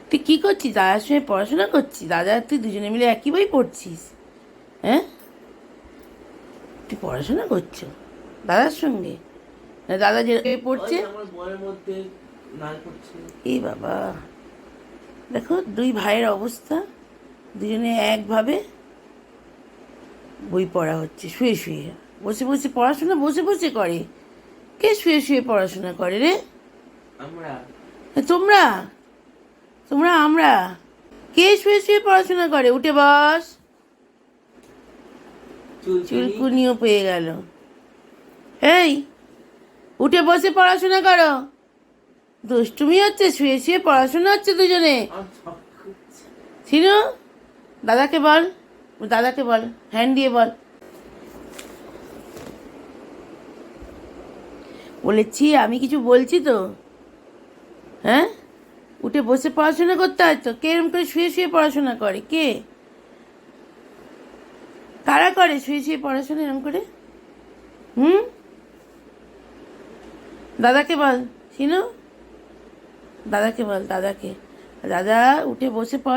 তুই কী করছিস? দাদার সঙ্গে পড়াশোনা করছিস? দাদা তুই দুজনে মিলে একই বই পড়ছিস? হ্যাঁ, তুই পড়াশোনা করছো দাদার সঙ্গে? না দাদা যে পড়ছে এই বাবা, দেখো দুই ভাইয়ের অবস্থা, দুজনে একভাবে বই পড়া হচ্ছে শুয়ে শুয়ে। বসে বসে পড়াশোনা বসে বসে করে? কে শুয়ে শুয়ে পড়াশোনা করে রে? আমরা। তোমরা? তোমরা? আমরা? কে শুয়ে শুয়ে পড়াশোনা করে? উঠে বস। চুলকুনিও পেয়ে গেল। এই, উঠে বসে পড়াশোনা করো। দুষ্টুমি হচ্ছে, শুয়ে শুয়ে পড়াশোনা হচ্ছে দুজনে। ছিল, দাদাকে বল, দাদাকে বল, হ্যান্ড দিয়ে বল। বলেছি আমি কিছু বলছি তো? হ্যাঁ, উঠে বসে পড়াশোনা করতে হয় তো। কে এরম করে শুয়ে শুয়ে পড়াশোনা করে? কে? কারা করে শুয়ে শুয়ে পড়াশোনা এরম করে? হুম, দাদাকে বল। শিনু, দাদাকে বল, দাদাকে। দাদা উঠে বসে পড়া